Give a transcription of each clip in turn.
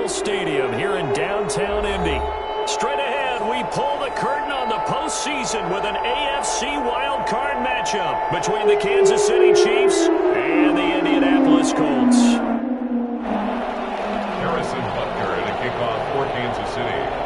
Memorial Stadium here in downtown Indy. Straight ahead, we pull the curtain on the postseason with an AFC wildcard matchup between the Kansas City Chiefs and the Indianapolis Colts. Harrison Butker to kick off for Kansas City.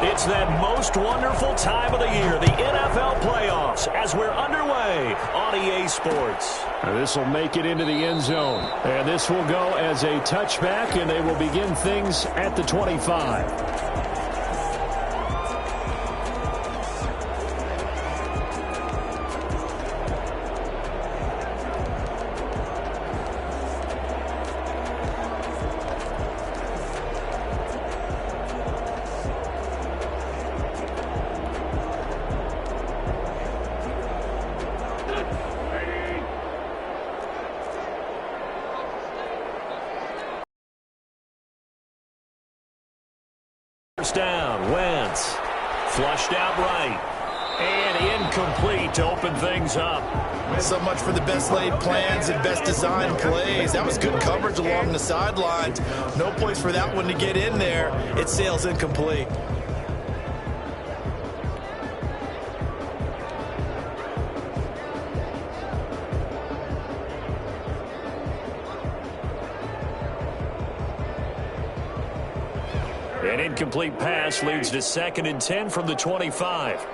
It's that most wonderful time of the year, the NFL playoffs, as we're underway on EA Sports. This will make it into the end zone. And this will go as a touchback, and they will begin things at the 25. First down, Wentz. Flushed out right. And incomplete to open things up. So much for the best laid plans and best designed plays. That was good coverage along the sidelines. No place for that one to get in there. It sails incomplete. An incomplete pass leads to 2nd and 10 from the 25.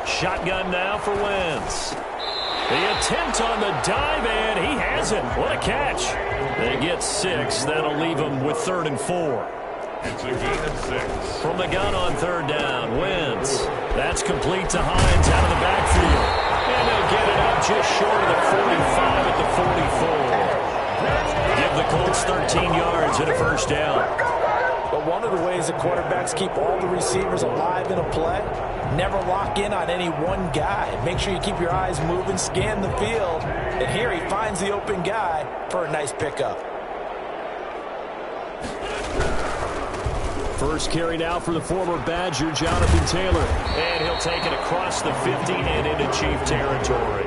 Shotgun now for Wentz. The attempt on the dive, and he has it. What a catch. They get 6. That'll leave them with 3rd and 4. It's a gain of 6. From the gun on 3rd down, Wentz. That's complete to Hines out of the backfield. And they'll get it up just short of the 45 at the 44. Give the Colts 13 yards and a first down. But one of the ways that quarterbacks keep all the receivers alive in a play, never lock in on any one guy. Make sure you keep your eyes moving, scan the field. And here he finds the open guy for a nice pickup. First carry now for the former Badger, Jonathan Taylor. And he'll take it across the 50 and into Chief territory.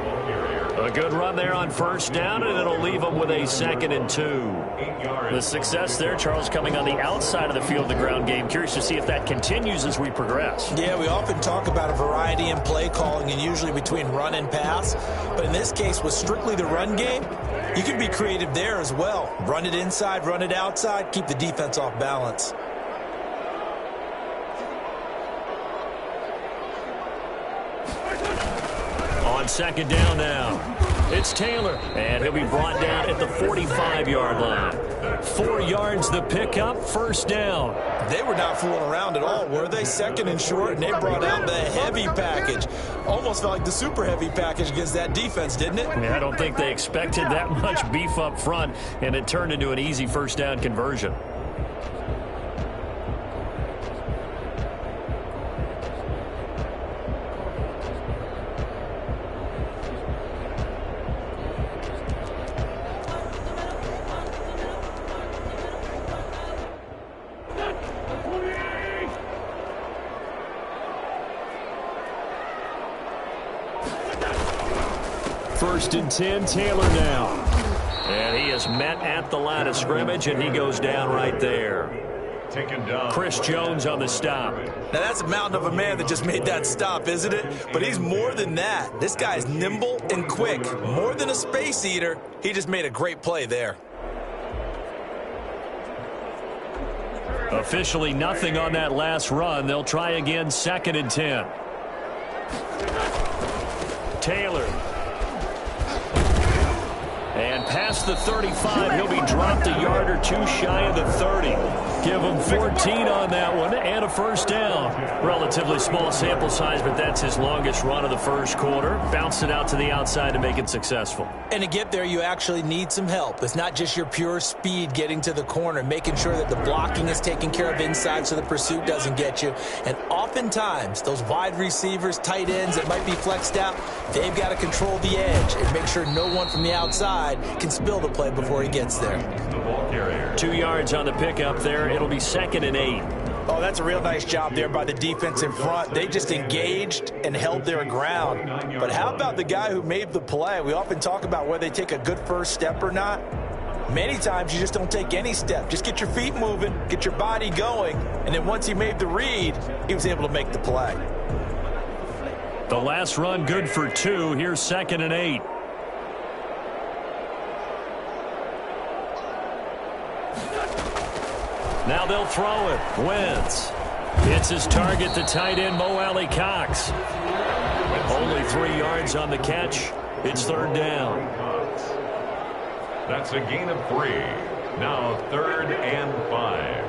A good run there on first down, and it'll leave them with a 2nd and 2. The success there, Charles, coming on the outside of the field, the ground game. Curious to see if that continues as we progress. Yeah, we often talk about a variety in play calling and usually between run and pass. But in this case, with strictly the run game, you can be creative there as well. Run it inside, run it outside, keep the defense off balance. On 2nd down now, it's Taylor, and he'll be brought down at the 45-yard line. 4 yards the pickup, first down. They were not fooling around at all, were they? 2nd and short, and they brought out the heavy package. Almost felt like the super heavy package against that defense, didn't it? Yeah, I don't think they expected that much beef up front, and it turned into an easy first down conversion. First and 10, Taylor now. And he is met at the line of scrimmage, and he goes down right there. Taken down. Chris Jones on the stop. Now, that's a mountain of a man that just made that stop, isn't it? But he's more than that. This guy's nimble and quick. More than a space eater. He just made a great play there. Officially nothing on that last run. They'll try again, 2nd and 10. Taylor. And past the 35, he'll be dropped a yard or two shy of the 30. Give him 14 on that one and a first down. Relatively small sample size, but that's his longest run of the first quarter. Bounced it out to the outside to make it successful. And to get there, you actually need some help. It's not just your pure speed getting to the corner, making sure that the blocking is taken care of inside so the pursuit doesn't get you. And oftentimes, those wide receivers, tight ends that might be flexed out, they've got to control the edge and make sure no one from the outside can spill the play before he gets there. 2 yards on the pickup there. It'll be 2nd and 8. Oh, that's a real nice job there by the defense in front. They just engaged and held their ground. But how about the guy who made the play? We often talk about whether they take a good first step or not. Many times you just don't take any step. Just get your feet moving, get your body going, and then once he made the read, he was able to make the play. The last run good for 2. Here's 2nd and 8. Now they'll throw it. Wentz. It's his target, the tight end, Mo Alley Cox. Only 3 yards on the catch. It's 3rd down. That's a gain of 3. Now 3rd and 5.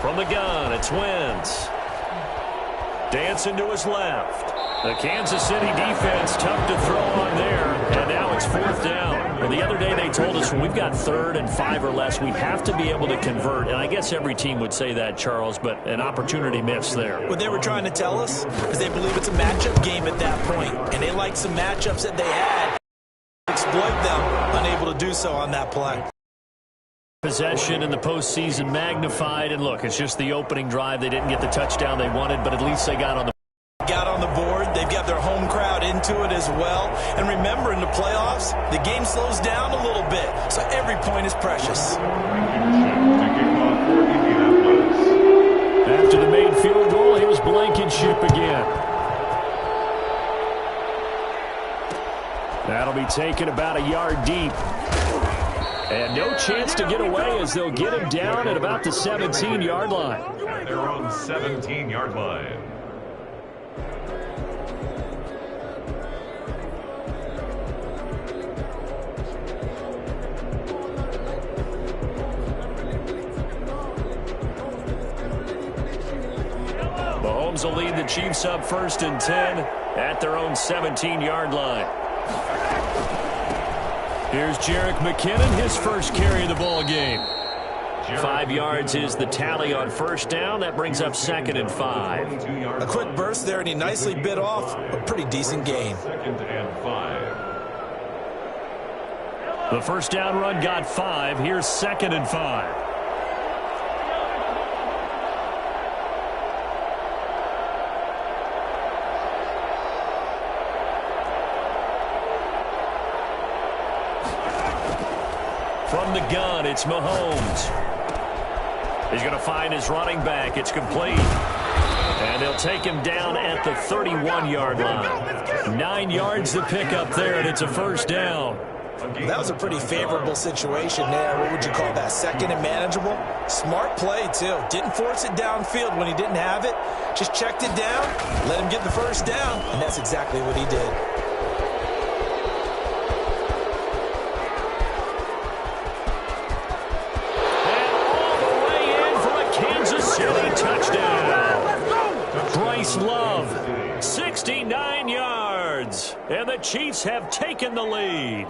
From the gun, it's Wentz. Dancing to his left. The Kansas City defense tough to throw on there, and now it's 4th down. Well, the other day they told us when we've got 3rd and 5 or less, we have to be able to convert, and I guess every team would say that, Charles, but an opportunity missed there. What they were trying to tell us is they believe it's a matchup game at that point, and they like some matchups that they had. Exploit them, unable to do so on that play. Possession in the postseason magnified, and look, it's just the opening drive. They didn't get the touchdown they wanted, but at least they got on the board. They've got their home crowd into it as well. And remember, in the playoffs, the game slows down a little bit, so every point is precious. After the made field goal, here's Blankenship again. That'll be taken about a yard deep. And no chance to get away as they'll get him down at about the 17-yard line. At their own 17-yard line. Mahomes will lead the Chiefs up 1st and 10 at their own 17-yard line. Here's Jerick McKinnon, his first carry of the ball game. 5 yards is the tally on 1st down. That brings up 2nd and 5. A quick burst there, and he nicely bit off a pretty decent gain. 2nd and 5. The 1st down run got 5. Here's 2nd and 5. From the gun, it's Mahomes. He's going to find his running back. It's complete. And they'll take him down at the 31-yard line. 9 yards to pick up there, and it's a 1st down. That was a pretty favorable situation there. What would you call that? 2nd and manageable? Smart play, too. Didn't force it downfield when he didn't have it. Just checked it down, let him get the 1st down, and that's exactly what he did. Love, 69 yards, and the Chiefs have taken the lead.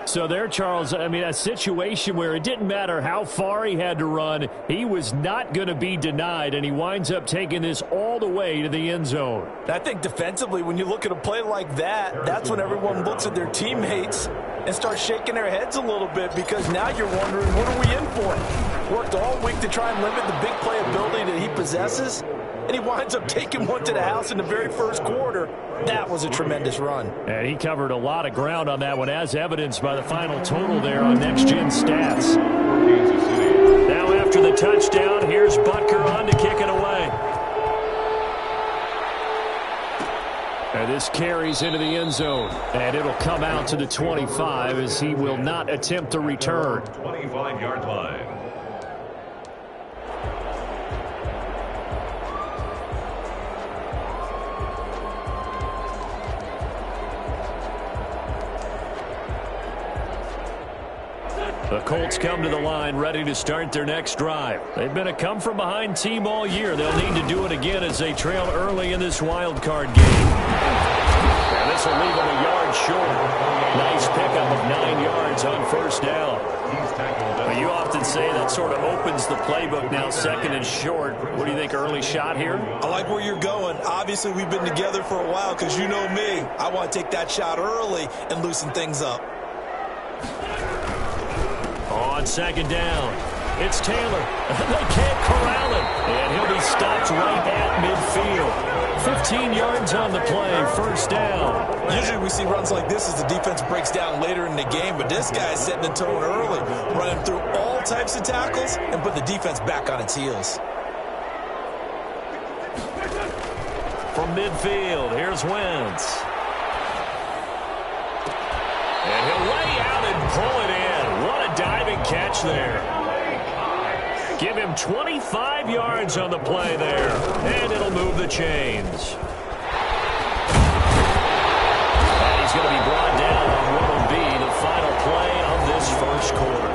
So there, Charles, I mean, a situation where it didn't matter how far he had to run, he was not going to be denied, and he winds up taking this all the way to the end zone. I think defensively, when you look at a play like that, that's when everyone looks at their teammates and starts shaking their heads a little bit, because now you're wondering, what are we in for? Worked all week to try and limit the big playability that he possesses, and he winds up taking one to the house in the very first quarter. That was a tremendous run. And he covered a lot of ground on that one, as evidenced by the final total there on Next Gen Stats. Now after the touchdown, here's Butker on to kick it away. And this carries into the end zone, and it'll come out to the 25 as he will not attempt to return. 25-yard line. The Colts come to the line ready to start their next drive. They've been a come-from-behind team all year. They'll need to do it again as they trail early in this wild card game. And this will leave them a yard short. Nice pickup of 9 yards on 1st down. Well, you often say that sort of opens the playbook now, 2nd and short. What do you think, early shot here? I like where you're going. Obviously, we've been together for a while because you know me. I want to take that shot early and loosen things up. On On second down, it's Taylor. They can't corral him, and he'll be stopped right at midfield. 15 yards on the play, first down. Usually we see runs like this as the defense breaks down later in the game, but this guy's setting the tone early, running through all types of tackles and put the defense back on its heels. From midfield, here's Wentz. And he'll lay out and pull it in. What a diving catch there. Give him 25 yards on the play there, and it'll move the chains. And he's going to be brought down on what will be the final play of this first quarter.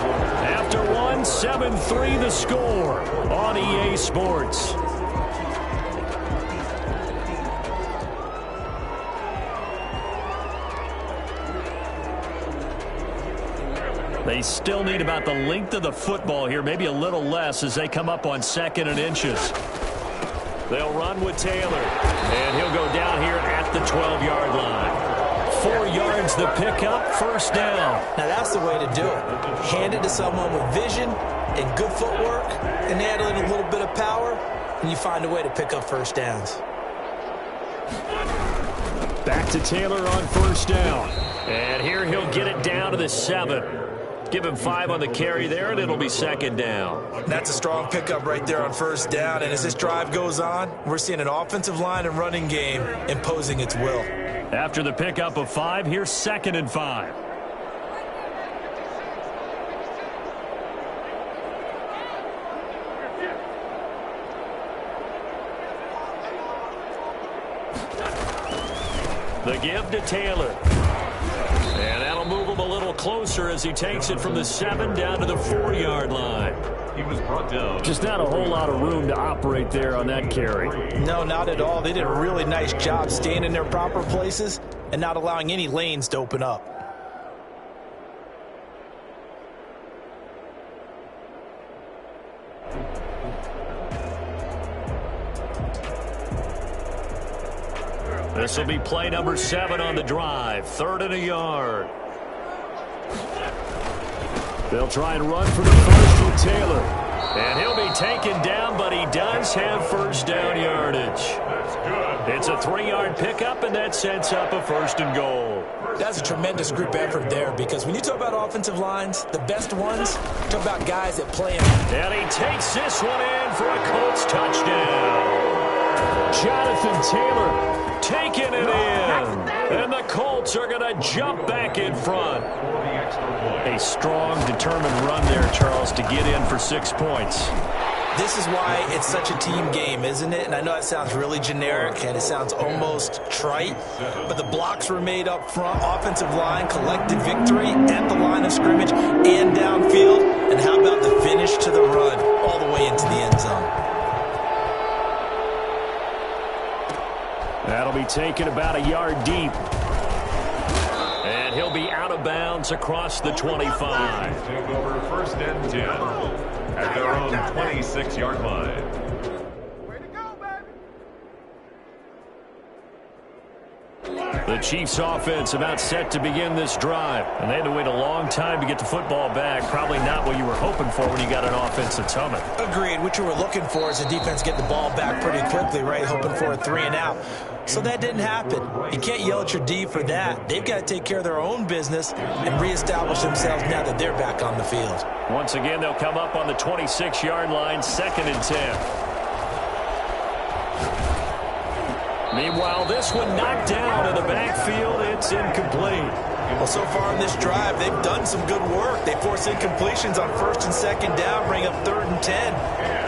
After one, 7-3 the score on EA Sports. They still need about the length of the football here, maybe a little less as they come up on 2nd and inches. They'll run with Taylor, and he'll go down here at the 12-yard line. 4 yards the pickup, first down. Now that's the way to do it. Hand it to someone with vision and good footwork, and add in a little bit of power, and you find a way to pick up first downs. Back to Taylor on first down. And here he'll get it down to the 7. Give him 5 on the carry there, and it'll be second down. That's a strong pickup right there on first down. And as this drive goes on, we're seeing an offensive line and running game imposing its will. After the pickup of 5, here's 2nd and 5. The give to Taylor. And that'll move him a little closer as he takes it from the 7 down to the 4-yard line. He was brought down. Just not a whole lot of room to operate there on that carry. No, not at all. They did a really nice job staying in their proper places and not allowing any lanes to open up. This will be play number 7 on the drive. 3rd and a yard. They'll try and run for the first with Taylor. And he'll be taken down, but he does have first down yardage. It's a 3-yard pickup, and that sets up a 1st and goal. That's a tremendous group effort there, because when you talk about offensive lines, the best ones, talk about guys that play them. And he takes this one in for a Colts touchdown. Jonathan Taylor taking it in. And the Colts are going to jump back in front. A strong, determined run there, Charles, to get in for 6 points. This is why it's such a team game, isn't it? And I know that sounds really generic and it sounds almost trite, but the blocks were made up front. Offensive line collected victory at the line of scrimmage and downfield. And how about the finish to the run all the way into the end zone? That'll be taken about a yard deep. And he'll be out of bounds across the 25. Take over 1st and 10 at their own 26-yard line. The Chiefs offense about set to begin this drive. And they had to wait a long time to get the football back. Probably not what you were hoping for when you got an offense that's humming. Agreed. What you were looking for is the defense get the ball back pretty quickly, right? Hoping for a 3 and out. So that didn't happen. You can't yell at your D for that. They've got to take care of their own business and reestablish themselves now that they're back on the field. Once again, they'll come up on the 26-yard line, 2nd and 10. Meanwhile, this one knocked down in the backfield. It's incomplete. Well, so far in this drive, they've done some good work. They force incompletions on 1st and 2nd down, bring up 3rd and 10.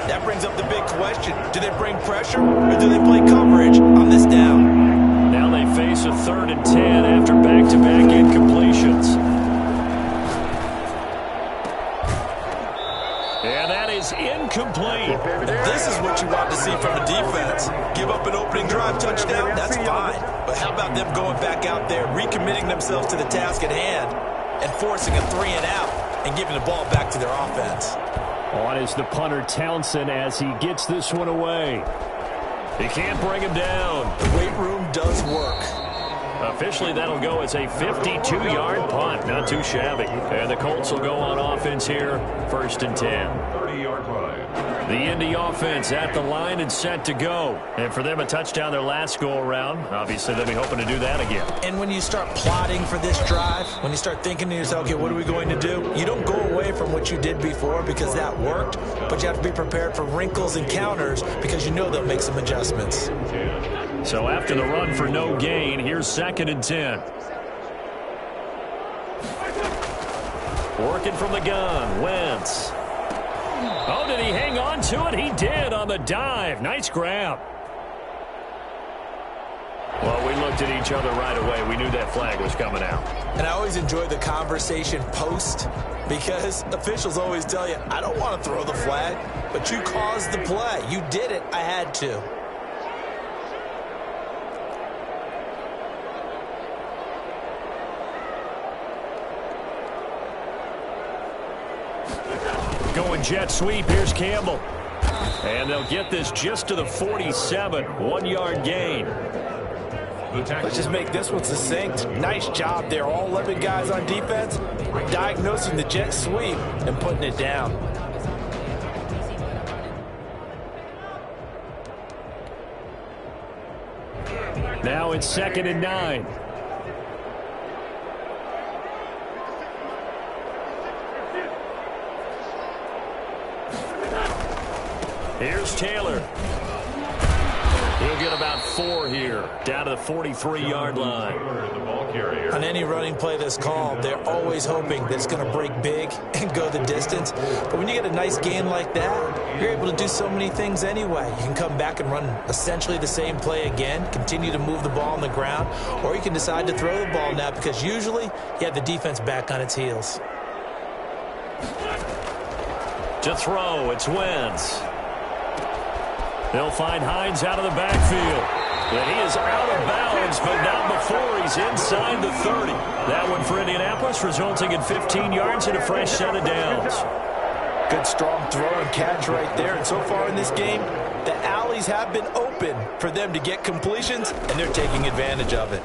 That brings up the big question. Do they bring pressure or do they play coverage on this down? Now they face a 3rd and 10 after back-to-back incompletions. And that is incomplete. This is what you want to see from a defense. Give up an opening drive touchdown, that's fine. But how about them going back out there, recommitting themselves to the task at hand, and forcing a 3 and out and giving the ball back to their offense? On is the punter Townsend as he gets this one away. He can't bring him down. The weight room does work. Officially, that'll go as a 52-yard punt. Not too shabby. And the Colts will go on offense here, 1st and 10. 30-yard line. The Indy offense at the line and set to go. And for them, a touchdown their last go-around. Obviously, they'll be hoping to do that again. And when you start plotting for this drive, when you start thinking to yourself, okay, what are we going to do? You don't go away from what you did before because that worked, but you have to be prepared for wrinkles and counters because you know they'll make some adjustments. So after the run for no gain, here's 2nd and 10. Working from the gun, Wentz. Oh, did he hang on to it? He did on the dive. Nice grab. Well, we looked at each other right away. We knew that flag was coming out. And I always enjoy the conversation post because officials always tell you, I don't want to throw the flag, but you caused the play. You did it. I had to. Going jet sweep. Here's Campbell. And they'll get this just to the 47. 1-yard gain. Let's just make this one succinct. Nice job there. All 11 guys on defense diagnosing the jet sweep and putting it down. Now it's 2nd and 9. Here's Taylor. He'll get about 4 here, down to the 43-yard line. On any running play that's called, they're always hoping that it's going to break big and go the distance. But when you get a nice game like that, you're able to do so many things anyway. You can come back and run essentially the same play again, continue to move the ball on the ground, or you can decide to throw the ball now because usually you have the defense back on its heels. To throw, it's Wentz. They'll find Hines out of the backfield. And he is out of bounds, but not before he's inside the 30. That one for Indianapolis, resulting in 15 yards and a fresh set of downs. Good strong throw and catch right there. And so far in this game, the alleys have been open for them to get completions, and they're taking advantage of it.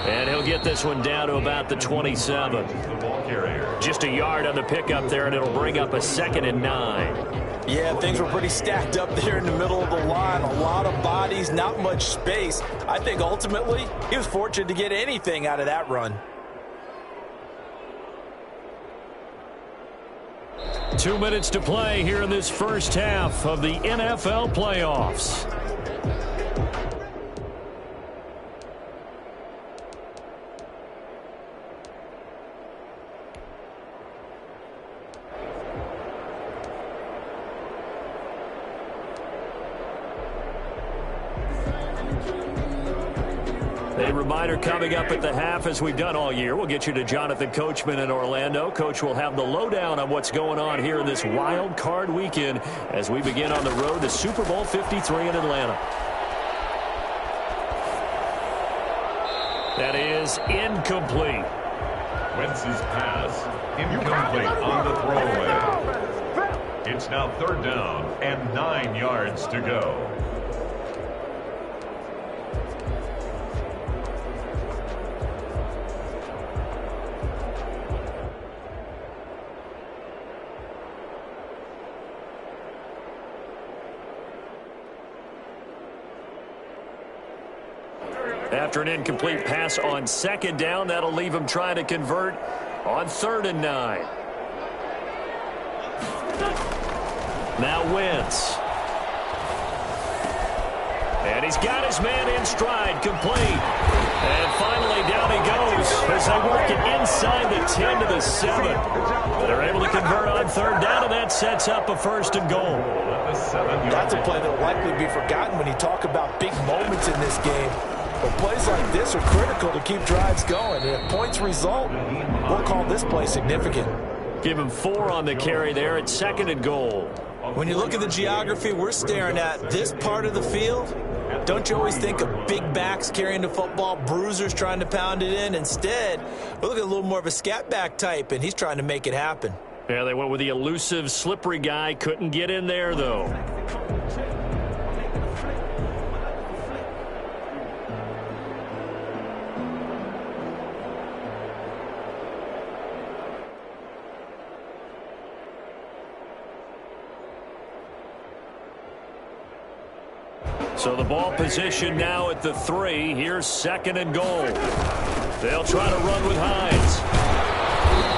And he'll get this one down to about the 27. Just a yard on the pickup there, and it'll bring up a 2nd and 9. Yeah, things were pretty stacked up there in the middle of the line. A lot of bodies, not much space. I think ultimately he was fortunate to get anything out of that run. 2 minutes to play here in this first half of the NFL playoffs. A reminder coming up at the half, as we've done all year. We'll get you to Jonathan Coachman in Orlando. Coach will have the lowdown on what's going on here in this wild card weekend as we begin on the road to Super Bowl 53 in Atlanta. That is incomplete. Wentz's pass, incomplete on the throwaway. It's now 3rd down and 9 yards to go. After an incomplete pass on 2nd down, that'll leave him trying to convert on 3rd and 9. Now Wentz. And he's got his man in stride, complete. And finally down he goes as they work it inside the 10 to the 7. They're able to convert on 3rd down, and that sets up a 1st and goal. That's a play that will likely be forgotten when you talk about big moments in this game. But plays like this are critical to keep drives going. And if points result, we'll call this play significant. Give him 4 on the carry there at 2nd and goal. When you look at the geography we're staring at, this part of the field, don't you always think of big backs carrying the football, bruisers trying to pound it in? Instead, we're looking at a little more of a scat back type, and he's trying to make it happen. Yeah, they went with the elusive, slippery guy. Couldn't get in there, though. So the ball position now at the 3. Here's 2nd and goal. They'll try to run with Hines.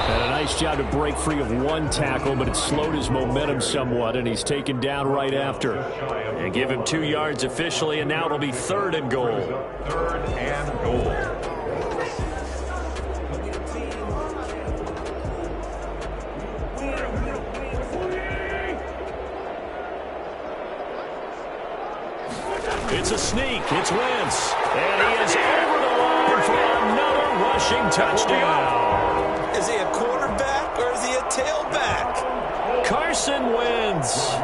And a nice job to break free of one tackle, but it slowed his momentum somewhat, and he's taken down right after. And give him 2 yards officially, and now it'll be 3rd and goal. 3rd and goal. It's a sneak. It's Wentz. And he is over the line for another rushing touchdown. Is he a quarterback or is he a tailback? Carson Wentz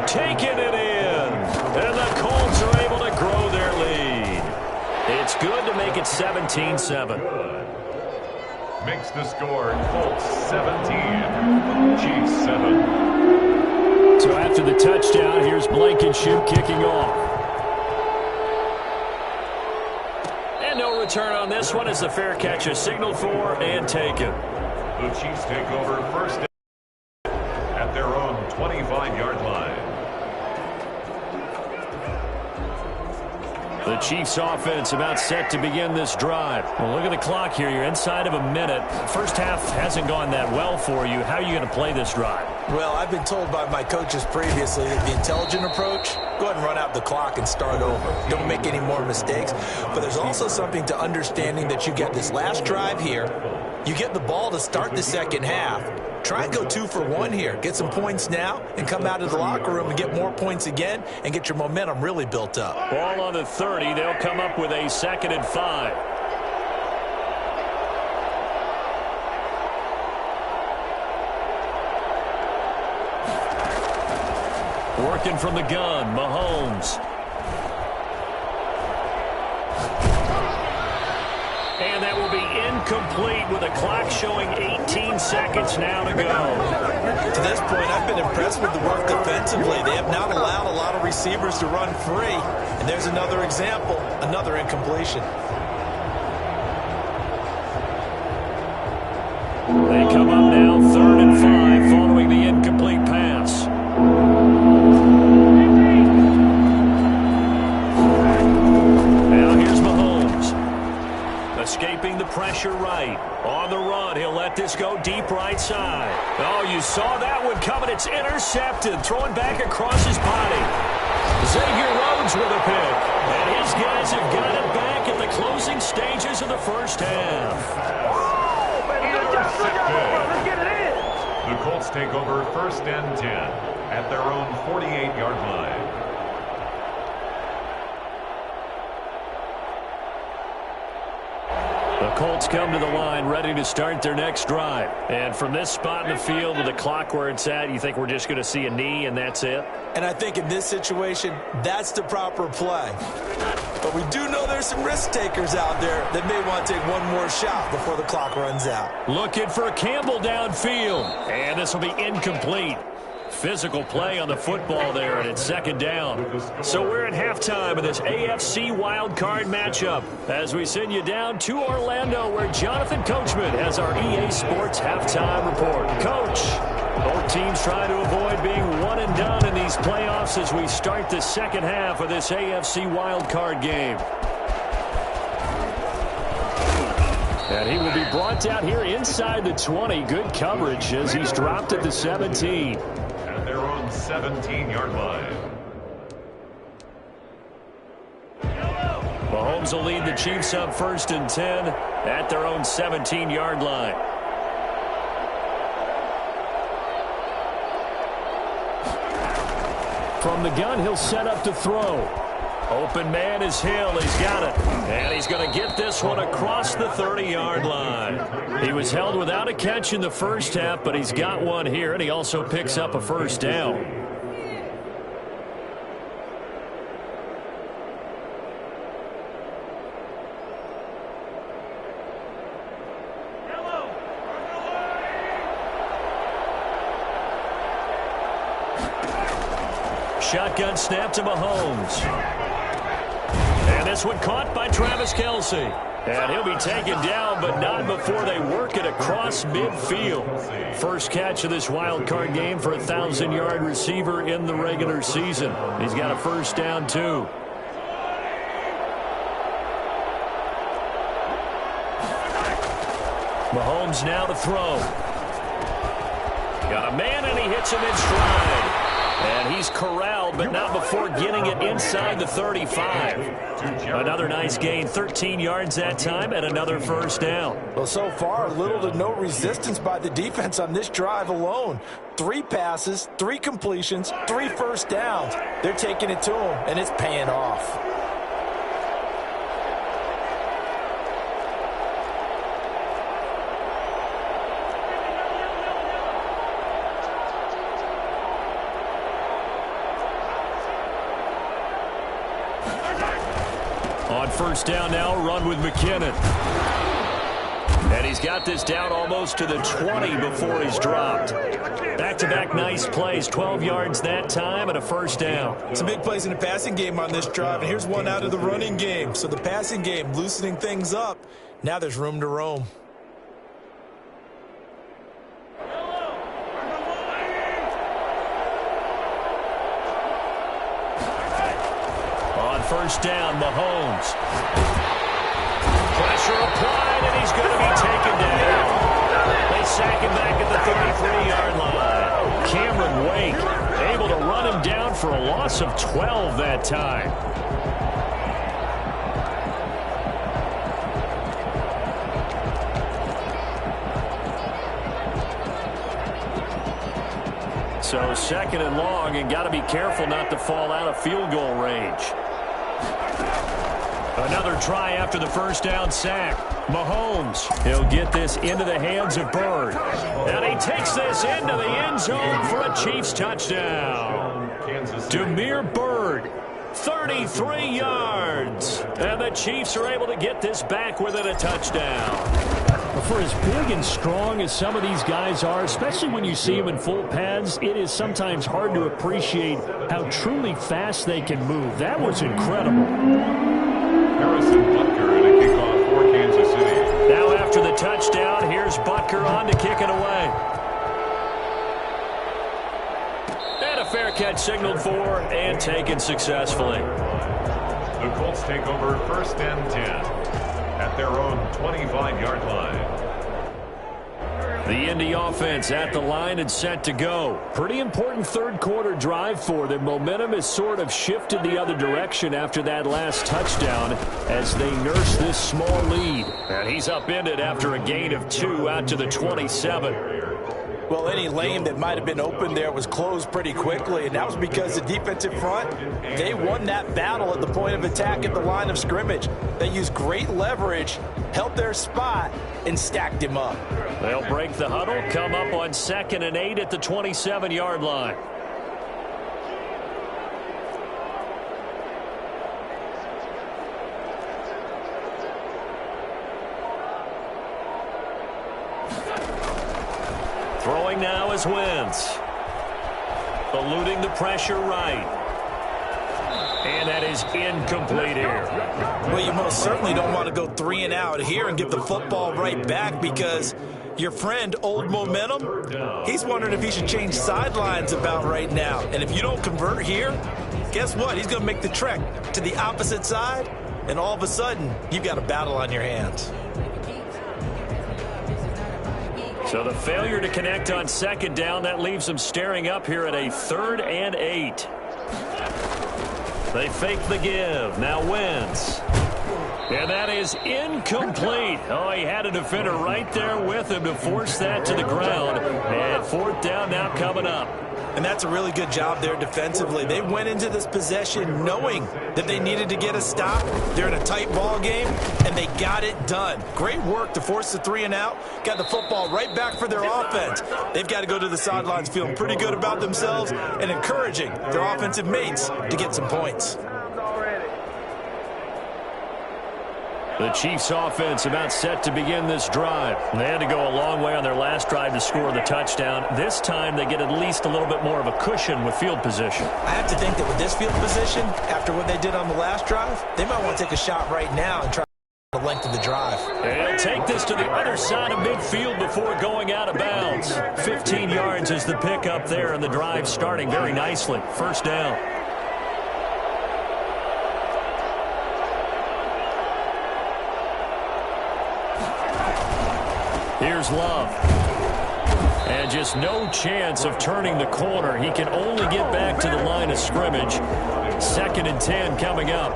taking it in. And the Colts are able to grow their lead. It's good to make it 17-7. Makes the score Colts 17, Chiefs 7. So after the touchdown, here's Blankenship kicking off. No return on this one as the fair catch is signaled for and taken. The Chiefs take over first at their own 25-yard line. The Chiefs offense about set to begin this drive. Well, look at the clock here. You're inside of a minute. First half hasn't gone that well for you. How are you going to play this drive? Well, I've been told by my coaches previously that the intelligent approach, go ahead and run out the clock and start over. Don't make any more mistakes. But there's also something to understanding that you get this last drive here. You get the ball to start the second half. Try and go 2 for 1 here. Get some points now and come out of the locker room and get more points again and get your momentum really built up. Ball on the 30. They'll come up with a 2nd and 5. Working from the gun, Mahomes. And that will be incomplete with a clock showing 18 seconds now to go. To this point, I've been impressed with the work defensively. They have not allowed a lot of receivers to run free. And there's another example, another incompletion. They come up now 3rd and 5 following the incomplete pass. Escaping the pressure right. On the run, he'll let this go deep right side. Oh, you saw that one coming. It's intercepted. Throwing back across his body. Xavier Rhodes with a pick. And his guys have got it back at the closing stages of the first half. The Colts take over 1st and 10 at their own 48-yard line. The Colts come to the line ready to start their next drive. And from this spot in the field with the clock where it's at, you think we're just going to see a knee and that's it? And I think in this situation, that's the proper play. But we do know there's some risk takers out there that may want to take one more shot before the clock runs out. Looking for Campbell downfield. And this will be incomplete. Physical play on the football there, and it's 2nd down. So we're at halftime of this AFC wildcard matchup as we send you down to Orlando where Jonathan Coachman has our EA Sports halftime report. Coach, both teams try to avoid being one and done in these playoffs as we start the second half of this AFC wildcard game. And he will be brought down here inside the 20. Good coverage as he's dropped at the 17. Their own 17-yard line. Mahomes will lead the Chiefs up 1st and 10 at their own 17-yard line. From the gun, he'll set up to throw. Open man is Hill. He's got it. And he's going to get this one across the 30-yard line. He was held without a catch in the first half, but he's got one here, and he also picks up a 1st down. Shotgun snap to Mahomes. And this one caught by Travis Kelce. And he'll be taken down, but not before they work it across midfield. First catch of this wild card game for a 1,000-yard receiver in the regular season. He's got a 1st down, too. Mahomes now to throw. Got a man, and he hits him in stride. And he's corralled, but not before getting it inside the 35. Another nice gain, 13 yards that time, and another first down. Well, so far, little to no resistance by the defense on this drive alone. 3 passes, 3 completions, 3 first downs. They're taking it to him, and it's paying off. On first down now, run with McKinnon. And he's got this down almost to the 20 before he's dropped. Back-to-back nice plays, 12 yards that time and a first down. Some big plays in the passing game on this drive, and here's one out of the running game. So the passing game loosening things up. Now there's room to roam. First down, Mahomes. Pressure applied, and he's going to be taken down. They sack him back at the 33-yard line. Cameron Wake able to run him down for a loss of 12 that time. So second and long, and got to be careful not to fall out of field goal range. Another try after the first down sack. Mahomes, he'll get this into the hands of Bird. And he takes this into the end zone for a Chiefs touchdown. Damiere Byrd, 33 yards. And the Chiefs are able to get this back within a touchdown. For as big and strong as some of these guys are, especially when you see them in full pads, it is sometimes hard to appreciate how truly fast they can move. That was incredible. Harrison Butker and a kickoff for Kansas City. Now after the touchdown, here's Butker on to kick it away. And a fair catch signaled for and taken successfully. The Colts take over first and 10 at their own 25-yard line. The Indy offense at the line and set to go. Pretty important third quarter drive for them. Momentum has sort of shifted the other direction after that last touchdown as they nurse this small lead. And he's upended after a gain of 2 out to the 27. Well, any lane that might have been open there was closed pretty quickly, and that was because the defensive front, they won that battle at the point of attack at the line of scrimmage. They used great leverage, held their spot, and stacked him up. They'll break the huddle, come up on 2nd and 8 at the 27-yard line. Throwing now is Wentz. Eluding the pressure right. And that is incomplete here. Well, you most certainly don't want to go 3 and out here and give the football right back because your friend, Old Momentum, he's wondering if he should change sidelines about right now. And if you don't convert here, guess what? He's going to make the trek to the opposite side, and all of a sudden, you've got a battle on your hands. So the failure to connect on 2nd down, that leaves them staring up here at a 3rd and 8. They fake the give. Now Wentz. And that is incomplete. Oh, he had a defender right there with him to force that to the ground. And 4th down now coming up. And that's a really good job there defensively. They went into this possession knowing that they needed to get a stop. They're in a tight ball game, and they got it done. Great work to force the 3 and out. Got the football right back for their offense. They've got to go to the sidelines feeling pretty good about themselves and encouraging their offensive mates to get some points. The Chiefs offense about set to begin this drive. They had to go a long way on their last drive to score the touchdown. This time they get at least a little bit more of a cushion with field position. I have to think that with this field position, after what they did on the last drive, they might want to take a shot right now and try the length of the drive. And take this to the other side of midfield before going out of bounds. 15 yards is the pickup there, and the drive starting very nicely. First down. Here's Love. And just no chance of turning the corner. He can only get back to the line of scrimmage. 2nd and 10 coming up.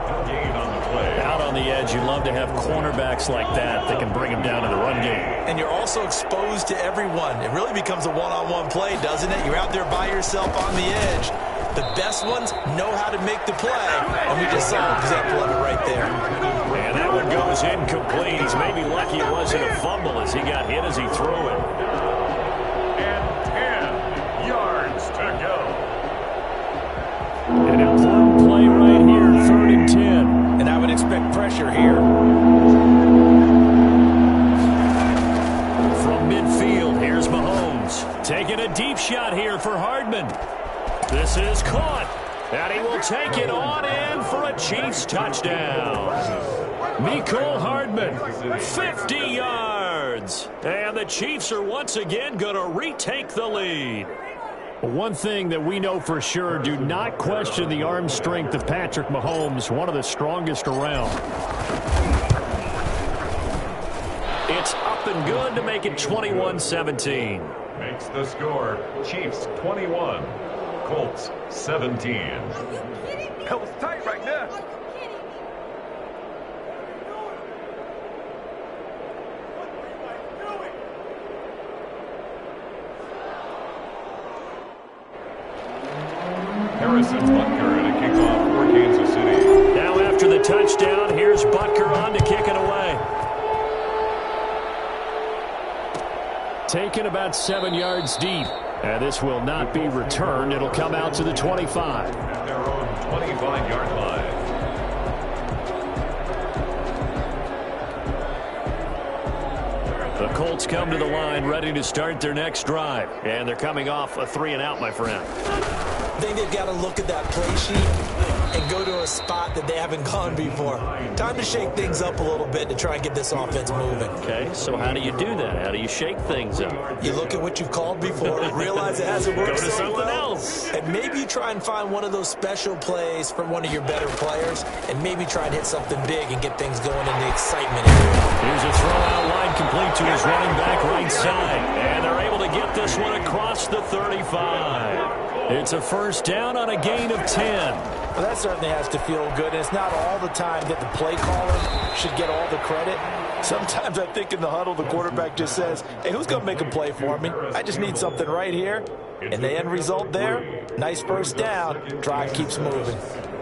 Out on the edge, you love to have cornerbacks like that can bring him down to the run game. And you're also exposed to everyone. It really becomes a one-on-one play, doesn't it? You're out there by yourself on the edge. The best ones know how to make the play, and we just saw an example of it right there. And that one goes incomplete. He's maybe lucky it wasn't a fumble as he got hit as he threw it. And 10 yards to go. An important play right here, 3rd and 10. And I would expect pressure here. From midfield, here's Mahomes. Taking a deep shot here for Hardman. This is caught, and he will take it on in for a Chiefs touchdown. Mecole Hardman, 50 yards. And the Chiefs are once again going to retake the lead. One thing that we know for sure, do not question the arm strength of Patrick Mahomes, one of the strongest around. It's up and good to make it 21-17. Makes the score Chiefs 21. Colts 17. That was tight right there. Harrison Butker at a kickoff for Kansas City. Now after the touchdown, here's Butker on to kick it away. Taken about 7 yards deep. And this will not be returned. It'll come out to the 25. At their own 25-yard line. The Colts come to the line ready to start their next drive. And they're coming off a 3-and-out, my friend. I think they've got to look at that play sheet and go to a spot that they haven't gone before. Time to shake things up a little bit to try and get this offense moving. Okay, so how do you do that? How do you shake things up? You look at what you've called before, realize it hasn't worked Go to so something well, else. and maybe you try and find one of those special plays from one of your better players, and maybe try and hit something big and get things going in the excitement area. Here's a throw-out line complete to his running back right side. And they're able to get this one across the 35. It's a first down on a gain of 10. Well, that certainly has to feel good, and it's not all the time that the play caller should get all the credit. Sometimes I think in the huddle, the quarterback just says, hey, who's going to make a play for me? I just need something right here. And the end result there, nice first down. Drive keeps moving.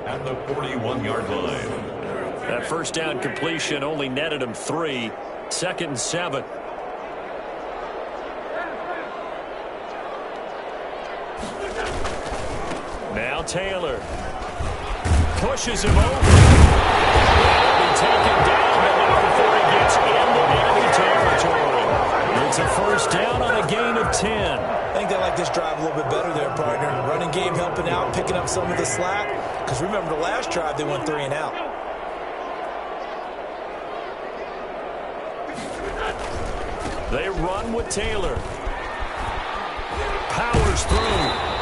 At the 41-yard line. That first down completion only netted him 3. 2nd and 7. Now Taylor pushes him over. He'll be taken down, but not before he gets into enemy territory. It's a first down on a gain of 10. I think they like this drive a little bit better there, partner. Running game helping out, picking up some of the slack. Because remember the last drive, they went 3-and-out. They run with Taylor. Powers through.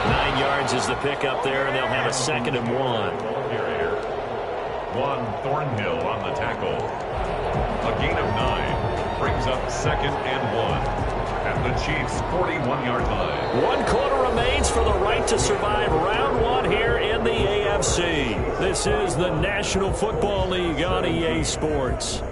9 yards is the pickup there, and they'll have a 2nd and 1. Here. Juan Thornhill on the tackle. A gain of 9 brings up 2nd and 1. At the Chiefs' 41-yard line. 1 quarter remains for the right to survive round 1 here in the AFC. This is the National Football League on EA Sports.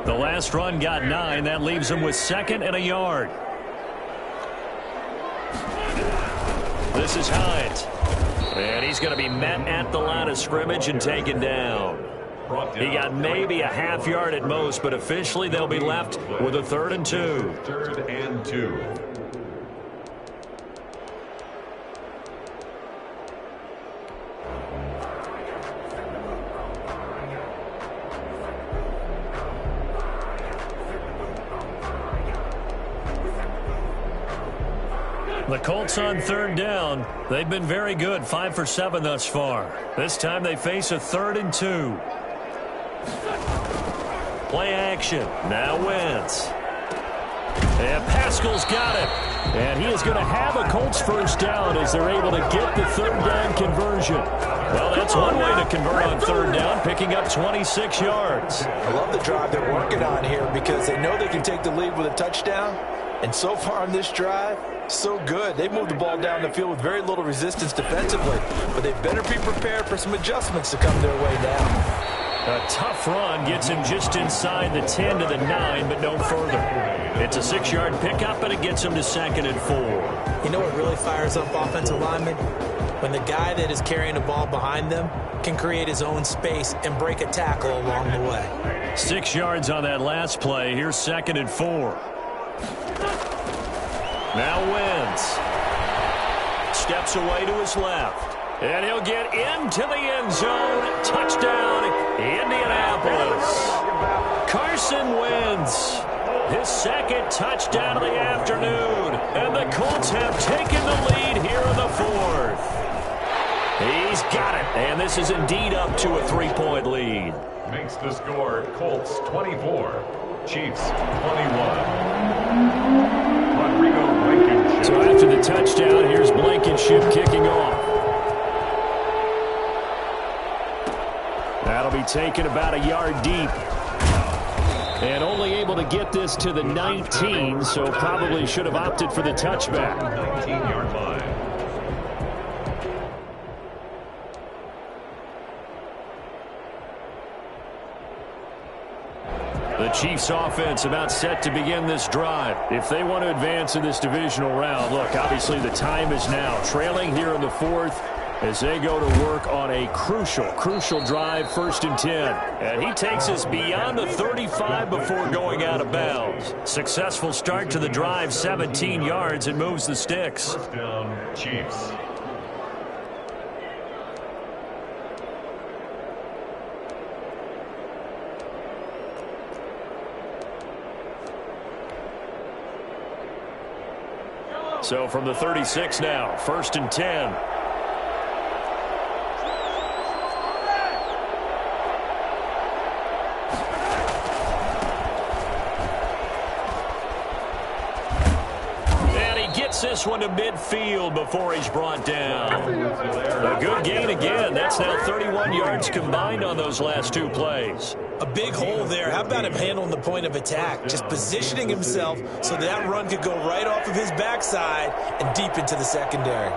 The last run got 9. That leaves him with 2nd and a yard. This is Hines. And he's going to be met at the line of scrimmage and taken down. He got maybe a half yard at most, but officially they'll be left with a 3rd and 2. 3rd and 2. The Colts on 3rd down. They've been very good, 5 for 7 thus far. This time they face a 3rd and 2. Play action. Now Wentz. And Pascal's got it. And he is going to have a Colts first down as they're able to get the third down conversion. Well, that's one way to convert on third down, picking up 26 yards. I love the drive they're working on here because they know they can take the lead with a touchdown. And so far on this drive, so good. They moved the ball down the field with very little resistance defensively. But they better be prepared for some adjustments to come their way now. A tough run gets him just inside the 10 to the 9, but no further. It's a 6-yard pickup, and it gets him to 2nd and 4. You know what really fires up offensive linemen? When the guy that is carrying the ball behind them can create his own space and break a tackle along the way. 6 yards on that last play. Here's 2nd and 4. Now Wentz steps away to his left. And he'll get into the end zone. Touchdown, Indianapolis. Carson Wentz, his 2nd touchdown of the afternoon. And the Colts have taken the lead here in the 4th. He's got it. And this is indeed up to a 3-point lead. Makes the score Colts 24, Chiefs 21. Rodrigo Blankenship. So after the touchdown, here's Blankenship kicking off. That'll be taken about a yard deep. And only able to get this to the 19, so probably should have opted for the touchback. 19-yard line. The Chiefs offense about set to begin this drive. If they want to advance in this divisional round, look, obviously the time is now. Trailing here in the 4th. As they go to work on a crucial drive, 1st and 10. And he takes us beyond the 35 before going out of bounds. Successful start to the drive, 17 yards, and moves the sticks. First down, Chiefs. So from the 36 now, 1st and 10. This one to midfield before he's brought down. A good gain again. That's now 31 yards combined on those last 2 plays. A big hole there. How about him handling the point of attack? Just positioning himself so that run could go right off of his backside and deep into the secondary.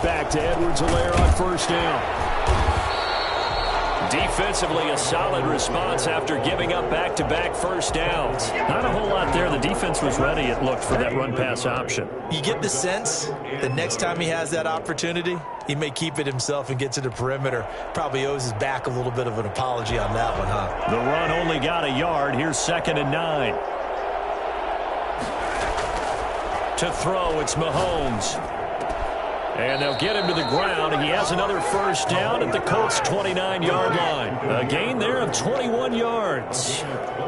Back to Edwards-Helaire on 1st down. Defensively, a solid response after giving up back-to-back 1st downs. Not a whole lot there. The defense was ready, it looked, for that run-pass option. You get the sense that next time he has that opportunity, he may keep it himself and get to the perimeter. Probably owes his back a little bit of an apology on that one, huh? The run only got a yard. Here's 2nd and 9. To throw, it's Mahomes. And they'll get him to the ground, and he has another 1st down at the Colts' 29-yard line. A gain there of 21 yards.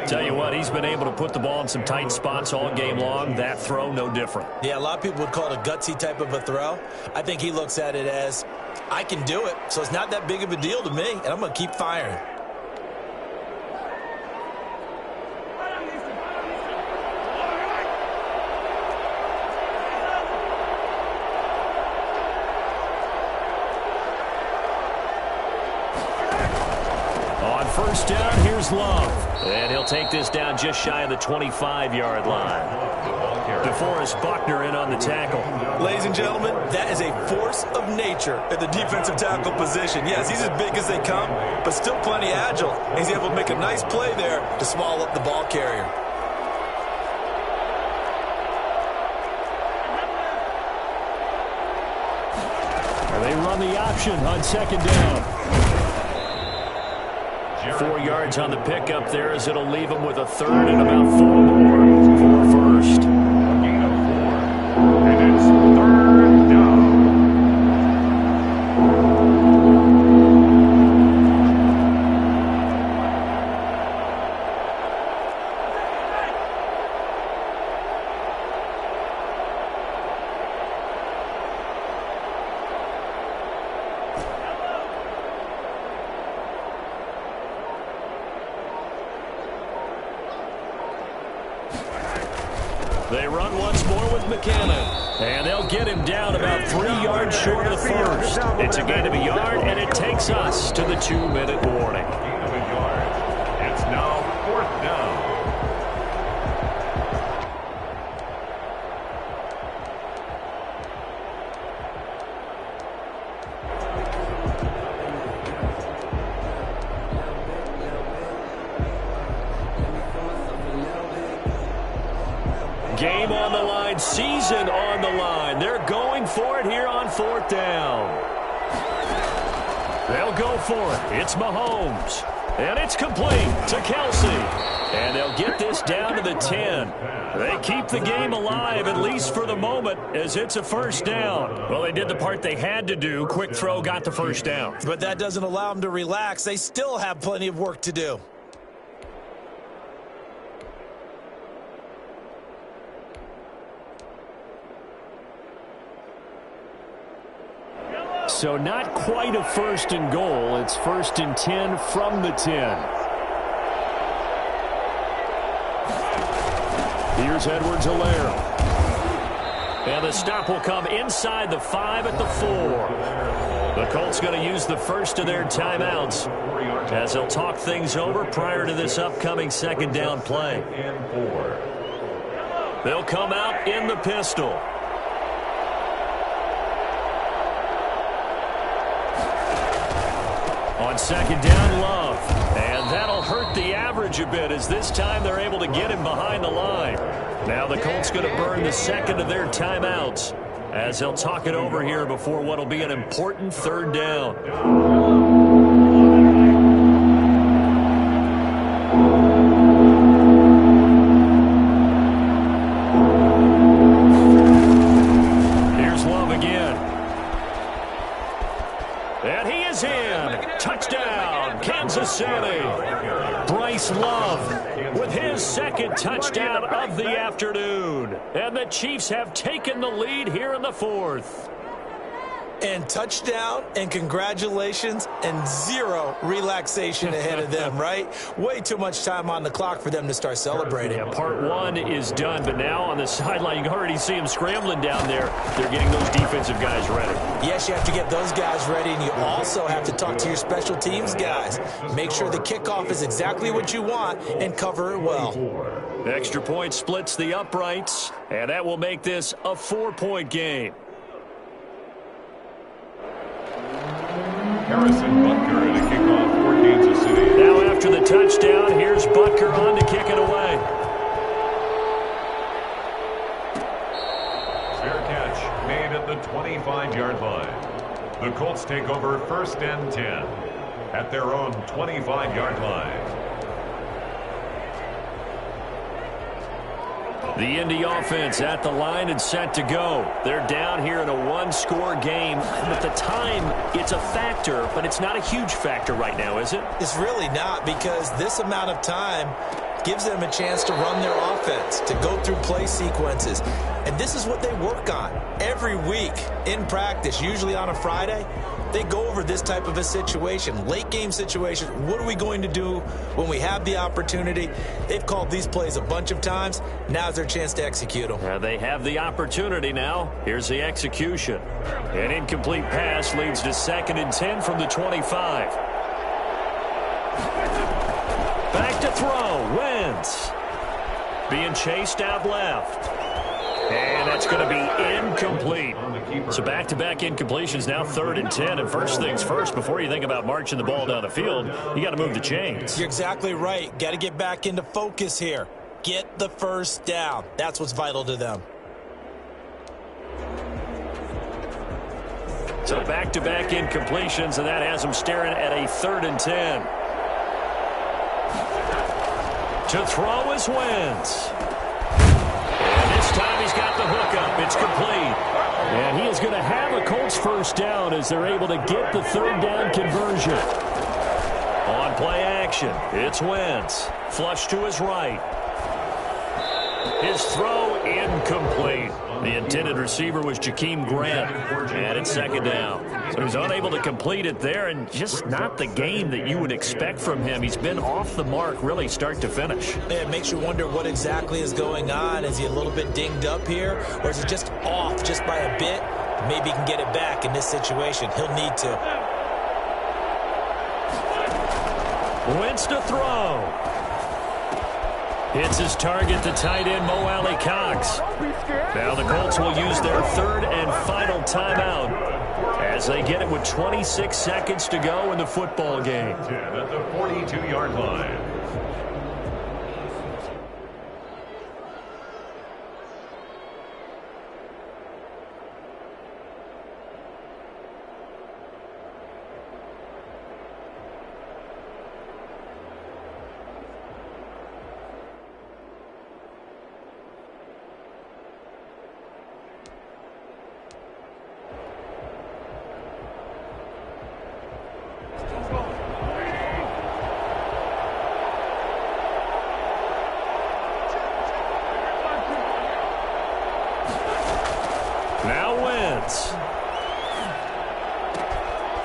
Tell you what, he's been able to put the ball in some tight spots all game long. That throw, no different. Yeah, a lot of people would call it a gutsy type of a throw. I think he looks at it as, I can do it, so it's not that big of a deal to me, and I'm going to keep firing. First down, here's Love. And he'll take this down just shy of the 25-yard line. DeForest Buckner in on the tackle. Ladies and gentlemen, that is a force of nature at the defensive tackle position. Yes, he's as big as they come, but still plenty agile. He's able to make a nice play there to swallow up the ball carrier. And they run the option on 2nd down. 4 yards on the pickup there as it'll leave him with a 3rd and about 4 more for 1st. A gain of 4. And it's 3rd down. They run once more with McCannon. And they'll get him down about 3 yards short of the first. It's a gain of a yard, and it takes us to the 2-minute warning. Gain of a yard. It's now 4th down. Game on the line, season on the line. They're going for it here on 4th down. They'll go for it. It's Mahomes. And it's complete to Kelsey. And they'll get this down to the 10. They keep the game alive, at least for the moment, as it's a 1st down. Well, they did the part they had to do. Quick throw got the 1st down. But that doesn't allow them to relax. They still have plenty of work to do. So not quite a 1st and goal. It's 1st and 10 from the 10. Here's Edwards-Helaire. And the stop will come inside the 5 at the 4. The Colts going to use the first of their timeouts as they'll talk things over prior to this upcoming 2nd down play. They'll come out in the pistol. On 2nd down, Love. And that'll hurt the average a bit as this time they're able to get him behind the line. Now the Colts going to burn the 2nd of their timeouts as they'll talk it over here before what will be an important 3rd down. City. Bryce Love with his 2nd touchdown of the afternoon. And the Chiefs have taken the lead here in the 4th. And touchdown and congratulations and 0 relaxation ahead of them, right? Way too much time on the clock for them to start celebrating. Yeah, part 1 is done, but now on the sideline, you can already see them scrambling down there. They're getting those defensive guys ready. Yes, you have to get those guys ready, and you also have to talk to your special teams guys. Make sure the kickoff is exactly what you want and cover it well. Extra point splits the uprights, and that will make this a 4-point game. Harrison Butker to kick off for Kansas City. Now after the touchdown, here's Butker on to kick it away. Fair catch made at the 25-yard line. The Colts take over 1st and 10 at their own 25-yard line. The Indy offense at the line and set to go. They're down here in a 1-score game. But the time, it's a factor, but it's not a huge factor right now, is it? It's really not, because this amount of time gives them a chance to run their offense, to go through play sequences. And this is what they work on every week in practice, usually on a Friday. They go over this type of a situation, late game situation. What are we going to do when we have the opportunity? They've called these plays a bunch of times. Now's their chance to execute them. They have the opportunity now. Here's the execution. An incomplete pass leads to 2nd and 10 from the 25. Back to throw. Wentz. Being chased out left. And that's going to be incomplete. So back-to-back incompletions, now 3rd and 10. And first things first, before you think about marching the ball down the field, you got to move the chains. You're exactly right. Got to get back into focus here. Get the 1st down. That's what's vital to them. So back-to-back incompletions, and that has them staring at a 3rd and 10. To throw is Wentz. This time he's got the hook up. It's complete. And he is going to have a Colts 1st down as they're able to get the 3rd down conversion. On play action, it's Wentz. Flush to his right. His throw incomplete. The intended receiver was Jakeem Grant, and it's second down. So he's unable to complete it there, and just not the game that you would expect from him. He's been off the mark really start to finish. Yeah, it makes you wonder what exactly is going on. Is he a little bit dinged up here, or is he just off just by a bit? Maybe he can get it back in this situation. He'll need to. Wentz to throw. Hits his target, the tight end, Mo Alley Cox. Now the Colts will use their third and final timeout as they get it with 26 seconds to go in the football game. 10 at the 42-yard line.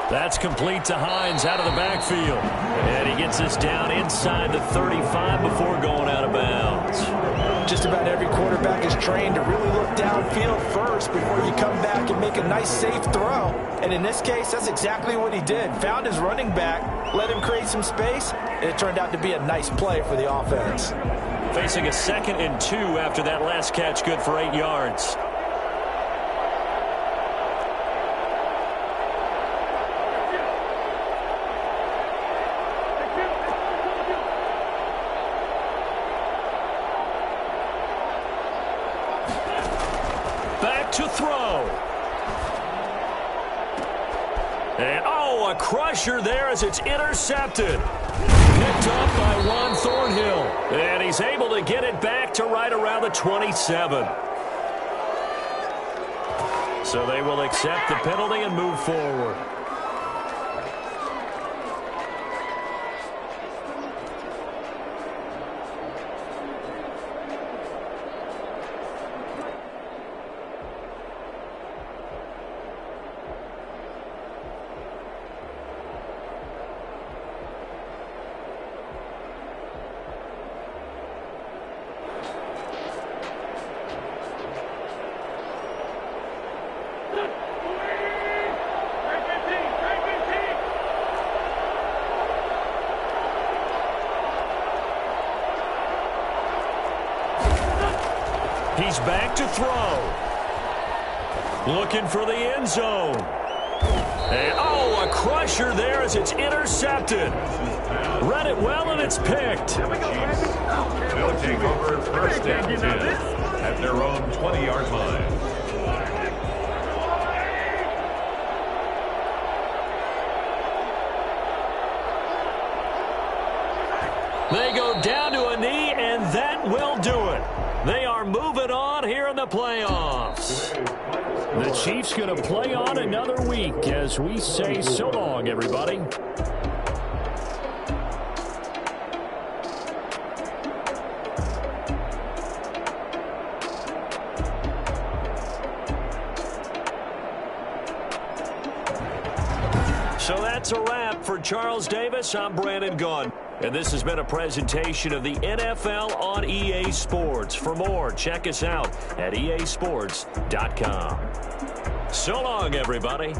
That's complete to Hines out of the backfield. And he gets us down inside the 35 before going out of bounds. Just about every quarterback is trained to really look downfield first before you come back and make a nice, safe throw. And in this case, that's exactly what he did. Found his running back, let him create some space, and it turned out to be a nice play for the offense. Facing a 2nd and 2 after that last catch, good for 8 yards. To throw. And, a crusher there as it's intercepted. Picked up by Juan Thornhill. And he's able to get it back to right around the 27. So they will accept the penalty and move forward. He's back to throw. Looking for the end zone. And, a crusher there as it's intercepted. Read it well, and it's picked. They'll take over first and 10 at their own 20-yard line. They go down to a knee, and that will do it. They are moving on here in the playoffs. The Chiefs going to play on another week as we say so long, everybody. So that's a wrap for Charles Davis. I'm Brandon Gunn. And this has been a presentation of the NFL on EA Sports. For more, check us out at easports.com. So long, everybody.